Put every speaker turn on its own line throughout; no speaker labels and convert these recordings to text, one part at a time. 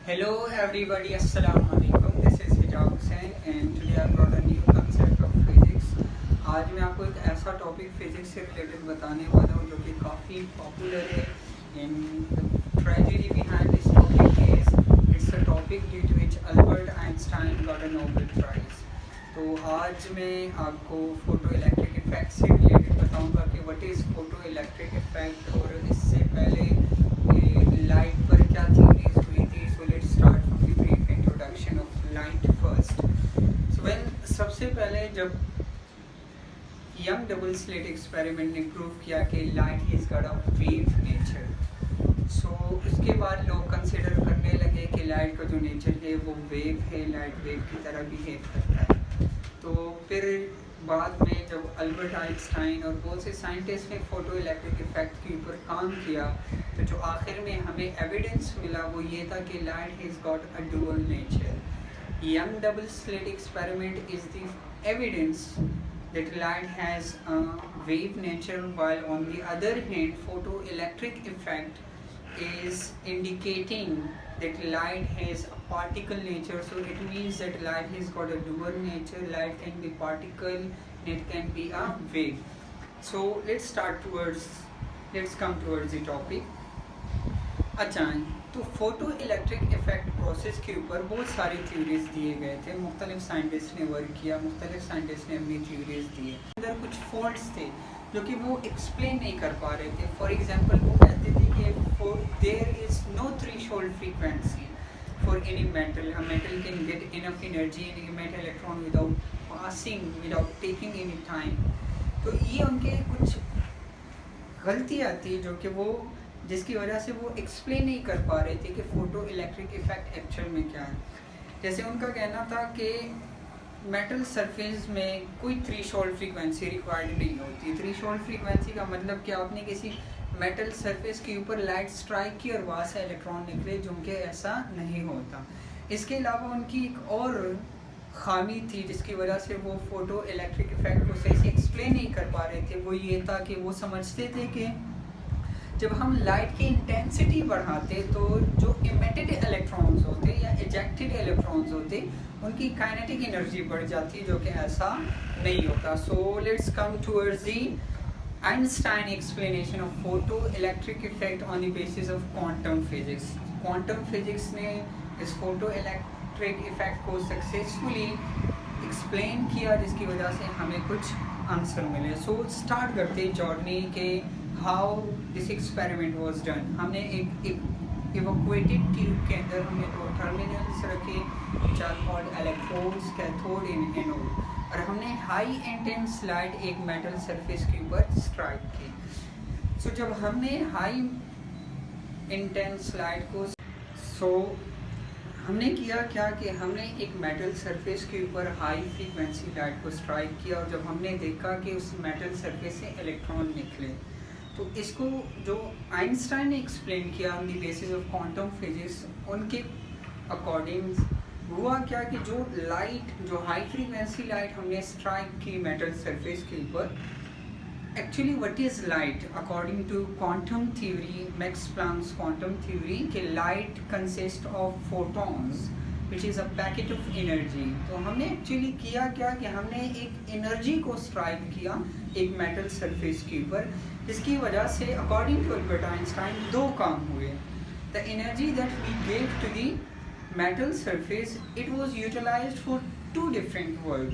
Hello everybody, Assalamu alaikum. This is Hijab Hussain and today I brought a new concept of physics. आज मैं आपको एक ऐसा topic physics से related बताने वाला हूँ जो कि काफ़ी पॉपुलर है and the tragedy behind this topic is it's a topic due to which Albert Einstein got a Nobel Prize. तो आज मैं आपको फोटो इलेक्ट्रिक इफेक्ट से रिलेटेड बताऊंगा कि what is photo electric effect और इससे पहले लाइट पर क्या थ्योरीज हुई थी. So let's start from the brief introduction of light first. So when सबसे पहले जब यंग डबल स्लिट एक्सपेरिमेंट ने प्रूव किया कि light is got a wave nature, so उसके बाद लोग कंसिडर करने लगे कि लाइट का जो नेचर है वो वेव है, लाइट वेव की तरह बिहेव करता है. तो फिर बाद में जब अल्बर्ट आइंस्टाइन और बहुत से साइंटिस्ट ने फोटो इलेक्ट्रिक इफेक्ट के ऊपर काम किया तो जो आखिर में हमें एविडेंस मिला वो ये था कि light has got a dual nature. Young double slit experiment is the evidence that light has a wave nature, while on the other hand photoelectric effect is indicating that light has a particle nature. So it means that light has got a dual nature. Light can be particle and it can be a wave. So let's come towards the topic. अच्छा, तो photo electric effect process के ऊपर बहुत सारी theories दिए गए थे. मुख्तलिफ साइंटिस्ट ने वर्क किया, मुख्तलिफ साइंटिस्ट ने अपनी थ्योरीज दिए. अंदर कुछ फॉल्ट्स थे जो कि वो एक्सप्लेन नहीं कर पा रहे थे. फॉर एग्जांपल वो कहते थे कि there is no threshold frequency for any metal. A metal can get enough energy and emit electron without taking any time. तो ये उनके कुछ गलतियाँ थी जो कि वो जिसकी वजह से वो एक्सप्लेन नहीं कर पा रहे थे कि फोटो इलेक्ट्रिक इफेक्ट एक्चुअल में क्या है. जैसे उनका कहना था कि मेटल सरफेस में कोई थ्रेशोल्ड फ्रीक्वेंसी रिक्वायर्ड नहीं होती. थ्रेशोल्ड फ्रीक्वेंसी का मतलब कि आपने किसी मेटल सरफेस के ऊपर लाइट स्ट्राइक की और वहाँ से इलेक्ट्रॉन निकले, जो कि ऐसा नहीं होता. इसके अलावा उनकी एक और खामी थी जिसकी वजह से वो फोटो इलेक्ट्रिक इफेक्ट को सही से एक्सप्लेन नहीं कर पा रहे थे. वो ये था कि वो समझते थे कि जब हम लाइट की इंटेंसिटी बढ़ाते तो जो इमिटेड इलेक्ट्रॉन्स होते या इजेक्टेड इलेक्ट्रॉन्स होते उनकी काइनेटिक एनर्जी बढ़ जाती, जो कि ऐसा नहीं होता. So let's come towards the Einstein explanation of photo electric effect on the basis of quantum physics. Quantum physics ने इस फोटो इलेक्ट्रिक इफेक्ट को सक्सेसफुली एक्सप्लेन किया जिसकी वजह से हमें कुछ आंसर मिले. सो स्टार्ट करते जर्नी के how this experiment was done. हमने एक इवैक्यूएटेड ट्यूब के अंदर हमने दो टर्मिनल्स रखे which are called electrodes, cathode and anode, और हमने हाई इंटेंस लाइट एक मेटल सरफेस के ऊपर स्ट्राइक की. सो जब हमने हाई इंटेंस लाइट को हमने किया क्या कि हमने एक मेटल सरफेस के ऊपर हाई फ्रीक्वेंसी लाइट को स्ट्राइक किया और जब हमने देखा कि उस मेटल सरफेस से इलेक्ट्रॉन निकले तो इसको जो आइंस्टाइन ने एक्सप्लेन किया on the basis of quantum physics, उनके अकॉर्डिंग हुआ क्या कि जो हाई फ्रीक्वेंसी लाइट हमने स्ट्राइक की मेटल सरफेस के ऊपर, actually what is light according to quantum theory, Max Planck's quantum theory, कि light consist of photons which is a packet of energy. तो हमने एक्चुअली किया क्या कि हमने एक एनर्जी को स्ट्राइक किया एक मेटल सरफेस के ऊपर, जिसकी वजह से अकॉर्डिंग टू अल्बर्ट आइंस्टाइन दो काम हुए. The energy that we gave to the metal surface, it was utilised for two different work.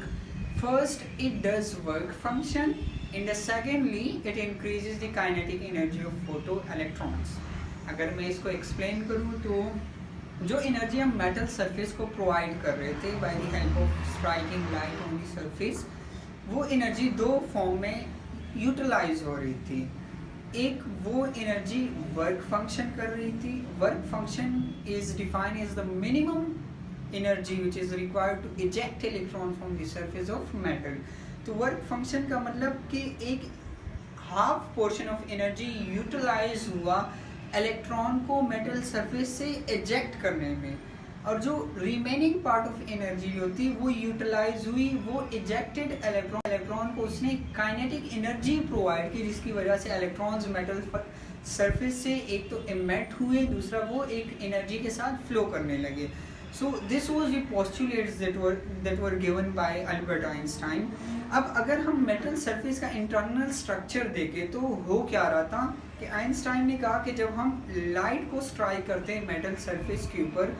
First, it does work function, and secondly it increases the kinetic energy of photo electrons. अगर मैं इसको explain करूँ तो जो energy हम metal surface को provide कर रहे थे by the help of striking light on the surface, वो एनर्जी दो फॉर्म में यूटिलाइज हो रही थी. एक वो एनर्जी वर्क फंक्शन कर रही थी. Work function is defined as the minimum energy which is required to eject electron from the surface of metal. तो वर्क फंक्शन का मतलब कि एक half portion of energy utilise हुआ इलेक्ट्रॉन को मेटल सरफेस से इजेक्ट करने में, और जो रिमेनिंग पार्ट ऑफ एनर्जी होती है वो यूटिलाइज हुई, वो इजेक्टेड इलेक्ट्रॉन को उसने काइनेटिक एनर्जी प्रोवाइड की, जिसकी वजह से इलेक्ट्रॉन्स मेटल सरफेस से एक तो इमेट हुए, दूसरा वो एक एनर्जी के साथ फ्लो करने लगे। So this was the postulates that were given by Albert Einstein. अब अगर हम मेटल सरफेस का इंटरनल स्ट्रक्चर देखें तो हो क्या रहा था कि आइंस्टाइन ने कहा कि जब हम लाइट को स्ट्राइक करते हैं मेटल सरफेस के ऊपर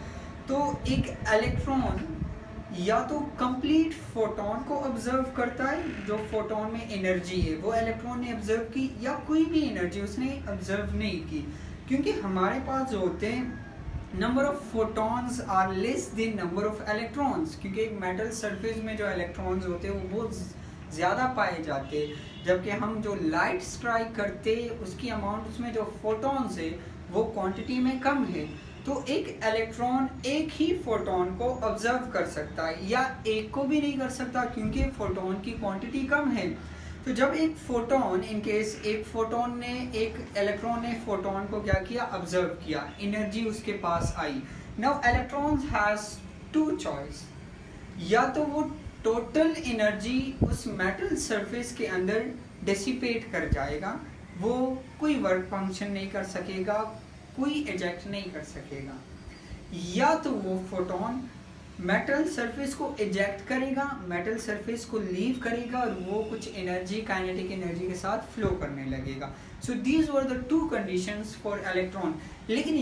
तो एक इलेक्ट्रॉन या तो कंप्लीट फोटोन को ऑब्जर्व करता है, जो फोटोन में एनर्जी है वो इलेक्ट्रॉन ने ऑब्जर्व की, या कोई भी एनर्जी उसने ऑब्जर्व नहीं की, क्योंकि हमारे पास जो होते हैं number of photons are less than number of electrons, क्योंकि एक मेटल सरफेस में जो इलेक्ट्रॉन्स होते हैं वो बहुत ज़्यादा पाए जाते हैं, जबकि हम जो लाइट स्ट्राइक करते उसकी अमाउंट उसमें जो फोटॉन्स है वो क्वांटिटी में कम है। तो एक इलेक्ट्रॉन एक ही फोटोन को ऑब्जर्व कर सकता है, या एक को भी नहीं कर सकता क्योंकि फोटोन की क्वांटिटी कम है। तो जब एक फोटोन इन केस एक इलेक्ट्रॉन ने फोटोन को क्या किया, ऑब्जर्व किया, एनर्जी उसके पास आई। Now electrons has two choice, या तो वो टोटल एनर्जी उस मेटल सरफेस के अंदर डिसिपेट कर जाएगा, वो कोई वर्क फंक्शन नहीं कर सकेगा, कोई इजेक्ट नहीं कर सकेगा, या तो वो फोटोन मेटल सरफेस को इजेक्ट करेगा, मेटल सरफेस को लीव करेगा और वो कुछ एनर्जी काइनेटिक एनर्जी के साथ फ्लो करने लगेगा। So these were the two conditions for electron. लेकिन